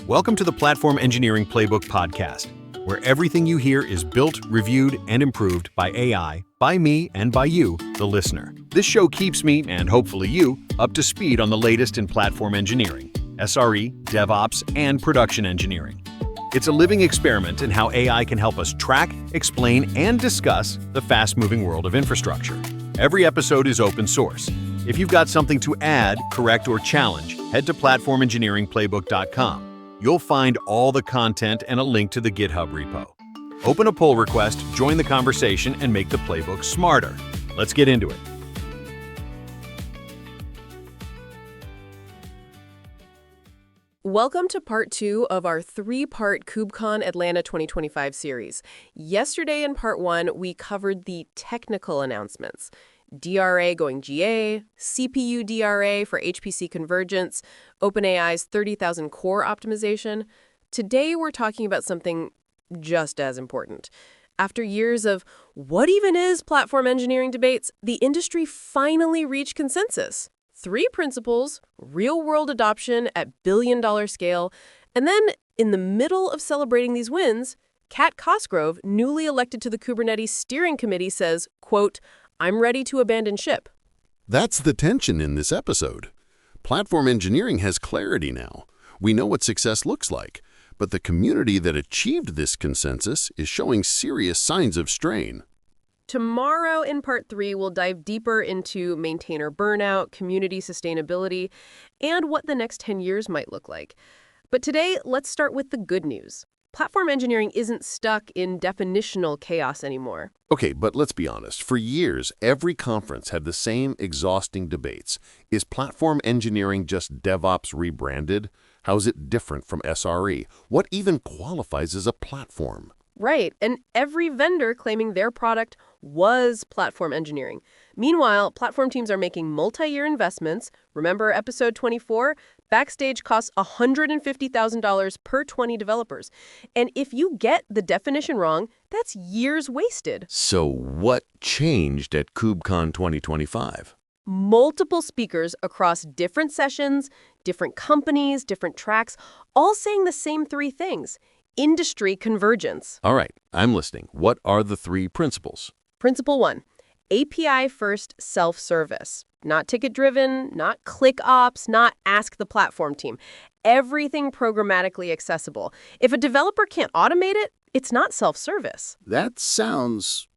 Welcome to the Platform Engineering Playbook podcast, where everything you hear is built, reviewed, and improved by AI, by me, and by you, the listener. This show keeps me, and hopefully you, up to speed on the latest in platform engineering, SRE, DevOps, and production engineering. It's a living experiment in how AI can help us track, explain, and discuss the fast-moving world of infrastructure. Every episode is open source. If you've got something to add, correct, or challenge, head to platform-engineering-playbook.com. You'll find all the content and a link to the GitHub repo. Open a pull request, join the conversation, and make the playbook smarter. Let's get into it. Welcome to part 2 of our 3-part KubeCon Atlanta 2025 series. Yesterday in part 1, we covered the technical announcements. DRA going GA, CPU DRA for HPC convergence, OpenAI's 30,000 core optimization. Today we're talking about something just as important. After years of what even is platform engineering debates, the industry finally reached consensus. 3 principles, real-world adoption at billion-dollar scale, and then, in the middle of celebrating these wins, Kat Cosgrove, newly elected to the Kubernetes Steering Committee, says, quote, "I'm ready to abandon ship." That's the tension in this episode. Platform engineering has clarity now. We know what success looks like, but the community that achieved this consensus is showing serious signs of strain. Tomorrow in part 3, we'll dive deeper into maintainer burnout, community sustainability, and what the next 10 years might look like. But today, let's start with the good news. Platform engineering isn't stuck in definitional chaos anymore. Okay, but let's be honest. For years, every conference had the same exhausting debates. Is platform engineering just DevOps rebranded? How is it different from SRE? What even qualifies as a platform? Right, and every vendor claiming their product was platform engineering. Meanwhile, platform teams are making multi-year investments. Remember episode 24? Backstage costs $150,000 per 20 developers. And if you get the definition wrong, that's years wasted. So what changed at KubeCon 2025? Multiple speakers across different sessions, different companies, different tracks, all saying the same 3 things. Industry convergence. All right, I'm listening. What are the 3 principles? Principle 1, API-first self-service. Not ticket-driven, not click ops, not ask the platform team. Everything programmatically accessible. If a developer can't automate it, it's not self-service. That sounds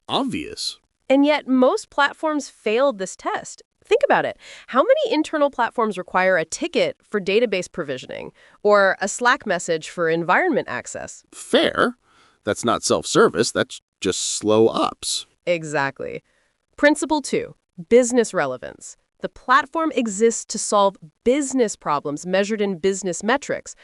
obvious. And yet, most platforms failed this test. Think about it. How many internal platforms require a ticket for database provisioning or a Slack message for environment access? Fair. That's not self-service. That's just slow ops. Exactly. Principle 2, business relevance. The platform exists to solve business problems measured in business metrics.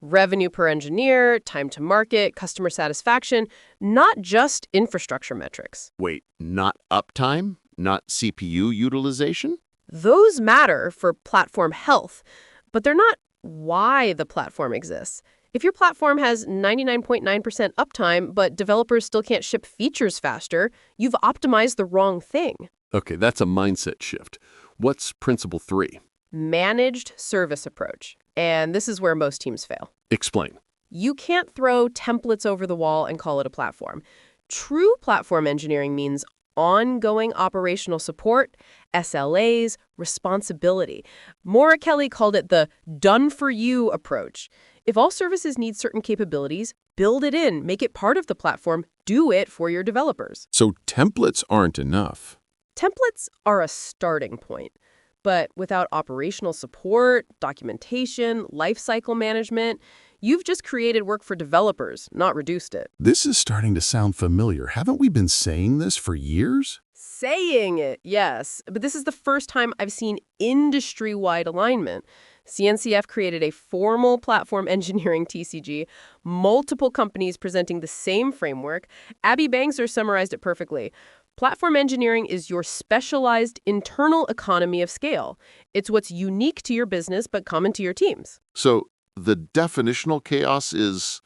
Revenue per engineer, time to market, customer satisfaction, not just infrastructure metrics. Wait, not uptime? Not CPU utilization? Those matter for platform health, but they're not why the platform exists. If your platform has 99.9% uptime, but developers still can't ship features faster, you've optimized the wrong thing. Okay, that's a mindset shift. What's principle 3? Managed service approach. And this is where most teams fail. Explain. You can't throw templates over the wall and call it a platform. True platform engineering means ongoing operational support, SLAs, responsibility. Maura Kelly called it the done-for-you approach. If all services need certain capabilities, build it in, make it part of the platform, do it for your developers. So templates aren't enough. Templates are a starting point, but without operational support, documentation, lifecycle management, you've just created work for developers, not reduced it. This is starting to sound familiar. Haven't we been saying this for years? Saying it, yes. But this is the first time I've seen industry-wide alignment. CNCF created a formal platform engineering TCG, multiple companies presenting the same framework. Abby Bangser summarized it perfectly. Platform engineering is your specialized internal economy of scale. It's what's unique to your business but common to your teams. So the definitional chaos is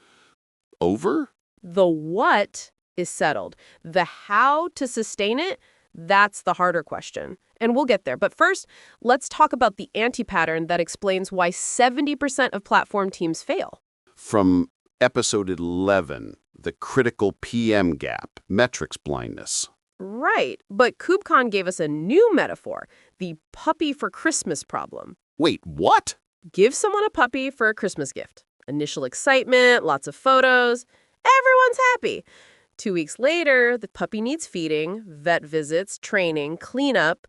over? The what is settled. The how to sustain it, that's the harder question. And we'll get there. But first, let's talk about the anti-pattern that explains why 70% of platform teams fail. From episode 11, the critical PM gap, metrics blindness. Right. But KubeCon gave us a new metaphor, the puppy for Christmas problem. Wait, what? Give someone a puppy for a Christmas gift. Initial excitement, lots of photos. Everyone's happy. 2 weeks later, the puppy needs feeding, vet visits, training, cleanup,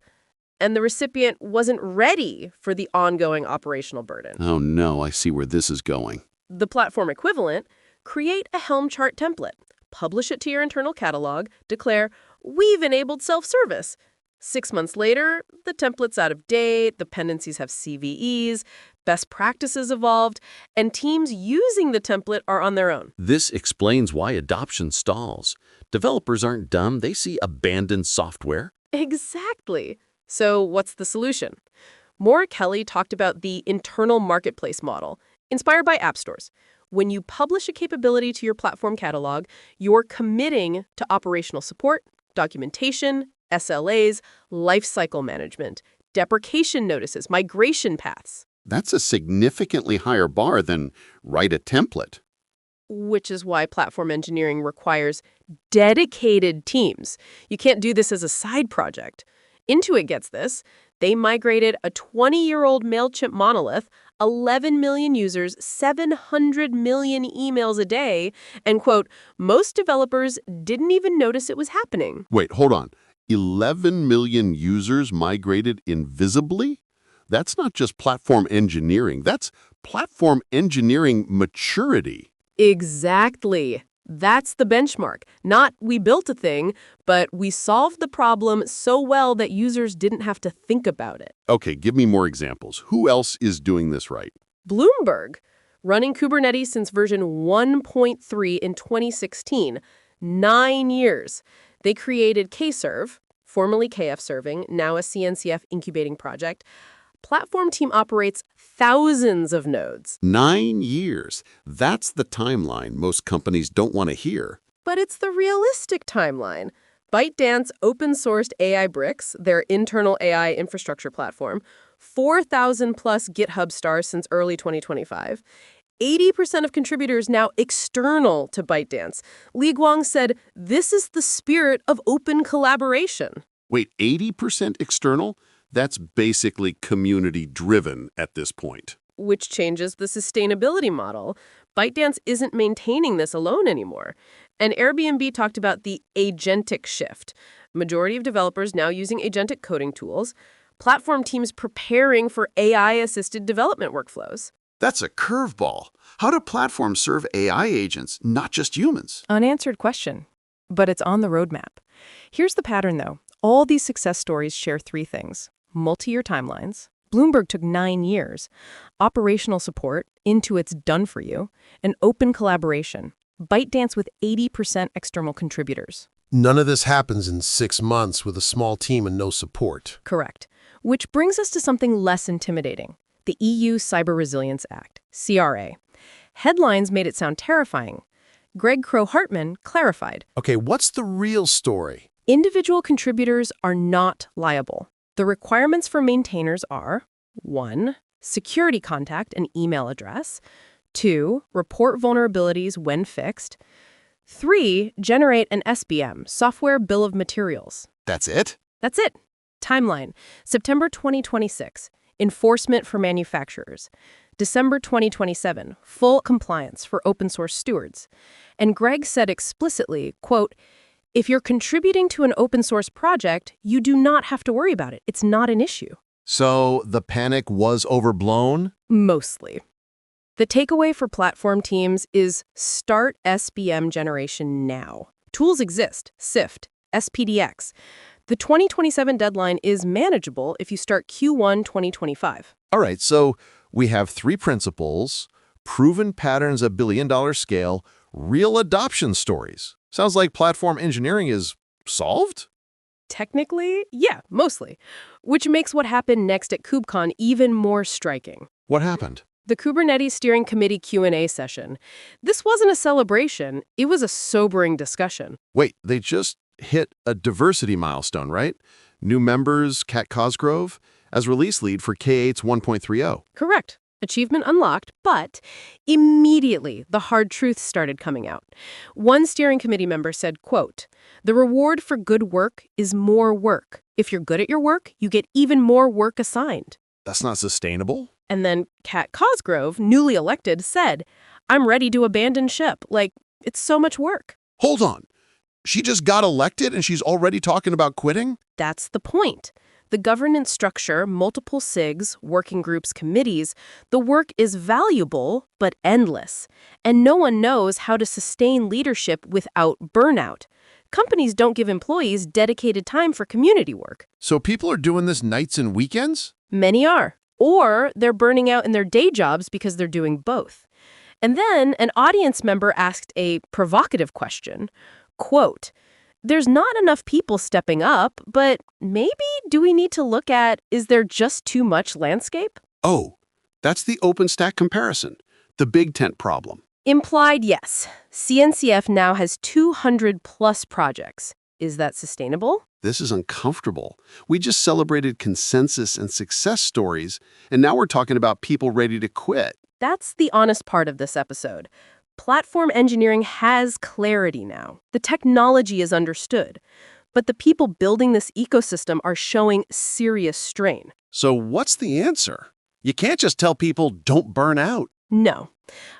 and the recipient wasn't ready for the ongoing operational burden. Oh no, I see where this is going. The platform equivalent, create a Helm chart template, publish it to your internal catalog, declare, we've enabled self-service. 6 months later, the template's out of date, the dependencies have CVEs, best practices evolved, and teams using the template are on their own. This explains why adoption stalls. Developers aren't dumb, they see abandoned software. Exactly. So what's the solution? Maura Kelly talked about the internal marketplace model, inspired by app stores. When you publish a capability to your platform catalog, you're committing to operational support, documentation, SLAs, lifecycle management, deprecation notices, migration paths. That's a significantly higher bar than write a template. Which is why platform engineering requires dedicated teams. You can't do this as a side project. Intuit gets this. They migrated a 20-year-old MailChimp monolith, 11 million users, 700 million emails a day, and, quote, most developers didn't even notice it was happening. Wait, hold on. 11 million users migrated invisibly? That's not just platform engineering. That's platform engineering maturity. Exactly. That's the benchmark. Not we built a thing, but we solved the problem so well that users didn't have to think about it. Okay, give me more examples. Who else is doing this right? Bloomberg, running Kubernetes since version 1.3 in 2016, 9 years. They created Kserve, formerly KF Serving, now a CNCF incubating project. Platform team operates thousands of nodes. 9 years. That's the timeline most companies don't want to hear. But it's the realistic timeline. ByteDance open-sourced AI Bricks, their internal AI infrastructure platform, 4,000 plus GitHub stars since early 2025. 80% of contributors now external to ByteDance. Li Guang said, this is the spirit of open collaboration. Wait, 80% external? That's basically community-driven at this point. Which changes the sustainability model. ByteDance isn't maintaining this alone anymore. And Airbnb talked about the agentic shift. Majority of developers now using agentic coding tools. Platform teams preparing for AI-assisted development workflows. That's a curveball. How do platforms serve AI agents, not just humans? Unanswered question, but it's on the roadmap. Here's the pattern, though. All these success stories share three things. Multi-year timelines. Bloomberg took 9 years. Operational support. Intuit's done for you. And open collaboration. ByteDance with 80% external contributors. None of this happens in 6 months with a small team and no support. Correct. Which brings us to something less intimidating. The EU Cyber Resilience Act, CRA. Headlines made it sound terrifying. Greg Crow-Hartman clarified. Okay, what's the real story? Individual contributors are not liable. The requirements for maintainers are 1. Security contact and email address. 2. Report vulnerabilities when fixed. 3. Generate an SBM, Software Bill of Materials. That's it? That's it. Timeline, September 2026. Enforcement for manufacturers. December 2027, full compliance for open source stewards. And Greg said explicitly, quote, if you're contributing to an open source project, you do not have to worry about it. It's not an issue. So the panic was overblown? Mostly. The takeaway for platform teams is start SBM generation now. Tools exist, SIFT, SPDX. The 2027 deadline is manageable if you start Q1 2025. All right, so we have 3 principles, proven patterns at billion-dollar scale, real adoption stories. Sounds like platform engineering is solved? Technically, yeah, mostly. Which makes what happened next at KubeCon even more striking. What happened? The Kubernetes Steering Committee Q&A session. This wasn't a celebration, it was a sobering discussion. Wait, they just hit a diversity milestone, right? New members, Kat Cosgrove, as release lead for K8's 1.30. Correct. Achievement unlocked, but immediately the hard truths started coming out. One steering committee member said, quote, "The reward for good work is more work. If you're good at your work, you get even more work assigned." That's not sustainable. And then Kat Cosgrove, newly elected, said, "I'm ready to abandon ship. Like, it's so much work." Hold on. She just got elected and she's already talking about quitting? That's the point. The governance structure, multiple SIGs, working groups, committees, the work is valuable but endless. And no one knows how to sustain leadership without burnout. Companies don't give employees dedicated time for community work. So people are doing this nights and weekends? Many are. Or they're burning out in their day jobs because they're doing both. And then an audience member asked a provocative question, quote, "There's not enough people stepping up, but maybe do we need to look at, is there just too much landscape?" Oh, that's the OpenStack comparison, the big tent problem. Implied, yes. CNCF now has 200+ projects. Is that sustainable? This is uncomfortable. We just celebrated consensus and success stories, and now we're talking about people ready to quit. That's the honest part of this episode. Platform engineering has clarity now. The technology is understood. But the people building this ecosystem are showing serious strain. So what's the answer? You can't just tell people don't burn out. No.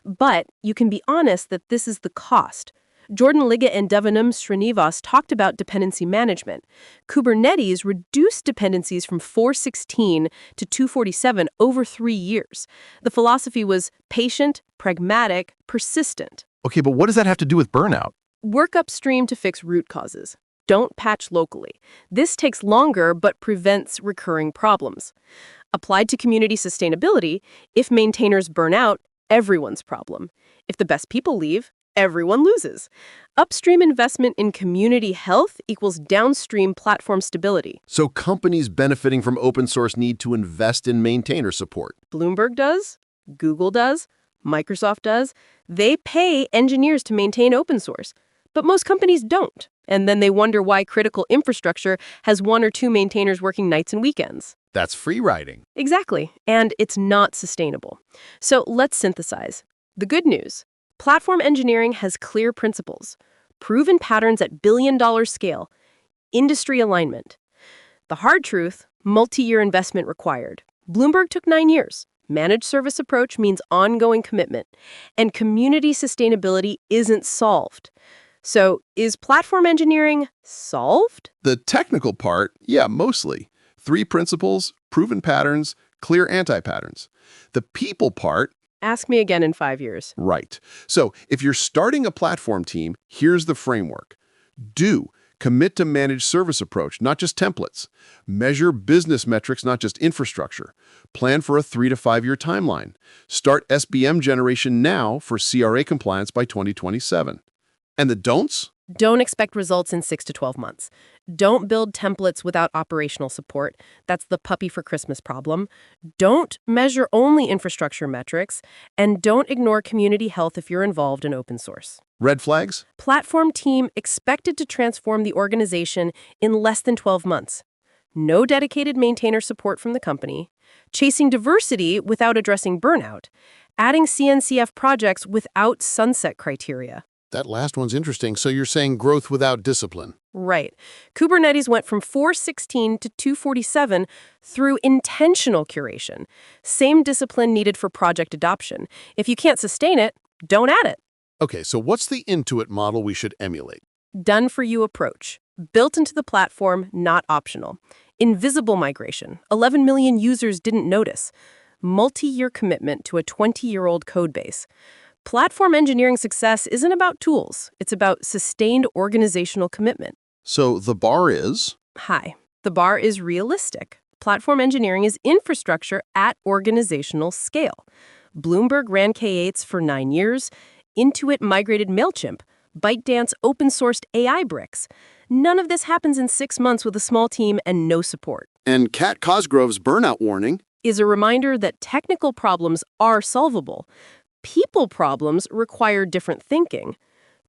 But you can be honest that this is the cost. Jordan Liggett and Devanam Srinivas talked about dependency management. Kubernetes reduced dependencies from 416 to 247 over 3 years. The philosophy was patient, pragmatic, persistent. Okay, but what does that have to do with burnout? Work upstream to fix root causes. Don't patch locally. This takes longer but prevents recurring problems. Applied to community sustainability, if maintainers burn out, everyone's problem. If the best people leave, everyone loses. Upstream investment in community health equals downstream platform stability. So companies benefiting from open source need to invest in maintainer support. Bloomberg does, Google does, Microsoft does. They pay engineers to maintain open source. But most companies don't. And then they wonder why critical infrastructure has 1 or 2 maintainers working nights and weekends. That's free riding. Exactly. And it's not sustainable. So let's synthesize. The good news. Platform engineering has clear principles, proven patterns at billion-dollar scale, industry alignment. The hard truth, multi-year investment required. Bloomberg took 9 years. Managed service approach means ongoing commitment. And community sustainability isn't solved. So is platform engineering solved? The technical part, yeah, mostly. 3 principles, proven patterns, clear anti-patterns. The people part, ask me again in 5 years. right. So if you're starting a platform team, here's the framework. Commit to managed service approach, not just templates. Measure business metrics, not just infrastructure. Plan for a 3 to 5 year timeline. Start SBM generation now for CRA compliance by 2027. And the don'ts? Don't expect results in 6 to 12 months. Don't build templates without operational support. That's the puppy for Christmas problem. Don't measure only infrastructure metrics. And don't ignore community health if you're involved in open source. Red flags? Platform team expected to transform the organization in less than 12 months. No dedicated maintainer support from the company. Chasing diversity without addressing burnout. Adding CNCF projects without sunset criteria. That last one's interesting. So you're saying growth without discipline. Right. Kubernetes went from 416 to 247 through intentional curation. Same discipline needed for project adoption. If you can't sustain it, don't add it. Okay, so what's the Intuit model we should emulate? Done-for-you approach. Built into the platform, not optional. Invisible migration. 11 million users didn't notice. Multi-year commitment to a 20-year-old code base. Platform engineering success isn't about tools. It's about sustained organizational commitment. So the bar is? High. The bar is realistic. Platform engineering is infrastructure at organizational scale. Bloomberg ran K8s for 9 years. Intuit migrated MailChimp. ByteDance open-sourced AI bricks. None of this happens in 6 months with a small team and no support. And Kat Cosgrove's burnout warning Is a reminder that technical problems are solvable. People problems require different thinking.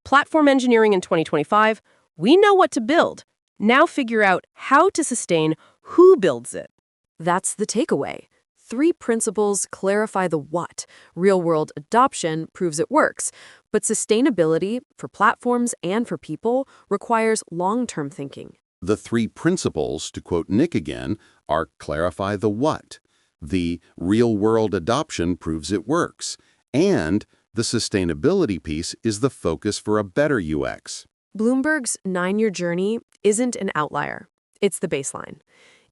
Platform engineering in 2025, we know what to build. Now figure out how to sustain who builds it. That's the takeaway. 3 principles clarify the what. Real-world adoption proves it works. But sustainability, for platforms and for people, requires long-term thinking. The 3 principles, to quote Nick again, are clarify the what, the real-world adoption proves it works, and the sustainability piece is the focus for a better UX. Bloomberg's 9-year journey isn't an outlier. It's the baseline.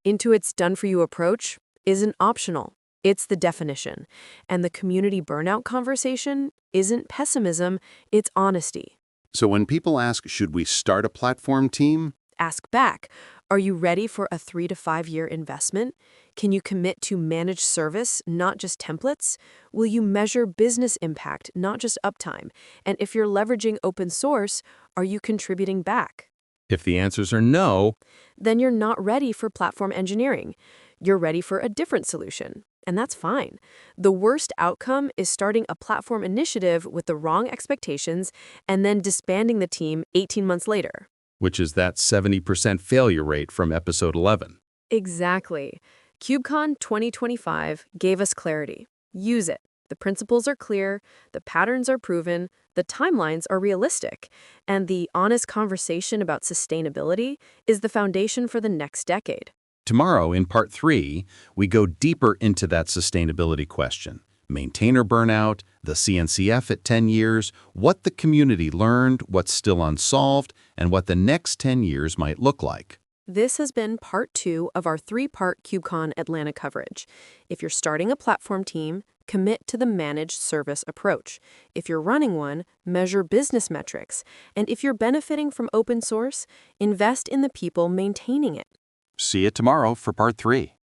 Intuit's done-for-you approach isn't optional. It's the definition. And the community burnout conversation isn't pessimism, it's honesty. So when people ask, should we start a platform team? Ask back, are you ready for a 3 to 5 year investment? Can you commit to managed service, not just templates? Will you measure business impact, not just uptime? And if you're leveraging open source, are you contributing back? If the answers are no, Then you're not ready for platform engineering. You're ready for a different solution. And that's fine. The worst outcome is starting a platform initiative with the wrong expectations and then disbanding the team 18 months later. which is that 70% failure rate from episode 11. Exactly. KubeCon 2025 gave us clarity. Use it. The principles are clear, the patterns are proven, the timelines are realistic, and the honest conversation about sustainability is the foundation for the next decade. Tomorrow, in part 3, we go deeper into that sustainability question. Maintainer burnout, the CNCF at 10 years, what the community learned, what's still unsolved, and what the next 10 years might look like. This has been part 2 of our 3-part KubeCon Atlanta coverage. If you're starting a platform team, commit to the managed service approach. If you're running one, measure business metrics. And if you're benefiting from open source, invest in the people maintaining it. See you tomorrow for part 3.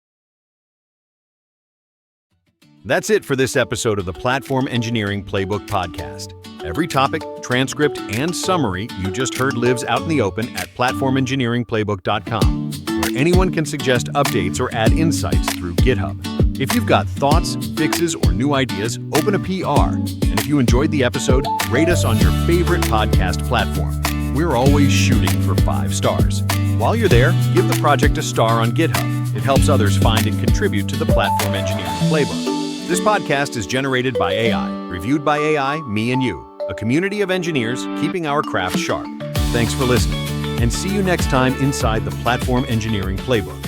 That's it for this episode of the Platform Engineering Playbook podcast. Every topic, transcript, and summary you just heard lives out in the open at platform-engineering-playbook.com, where anyone can suggest updates or add insights through GitHub. If you've got thoughts, fixes, or new ideas, open a PR. And if you enjoyed the episode, rate us on your favorite podcast platform. We're always shooting for 5 stars. While you're there, give the project a star on GitHub. It helps others find and contribute to the Platform Engineering Playbook. This podcast is generated by AI, reviewed by AI, me and you, a community of engineers keeping our craft sharp. Thanks for listening, and see you next time inside the Platform Engineering Playbook.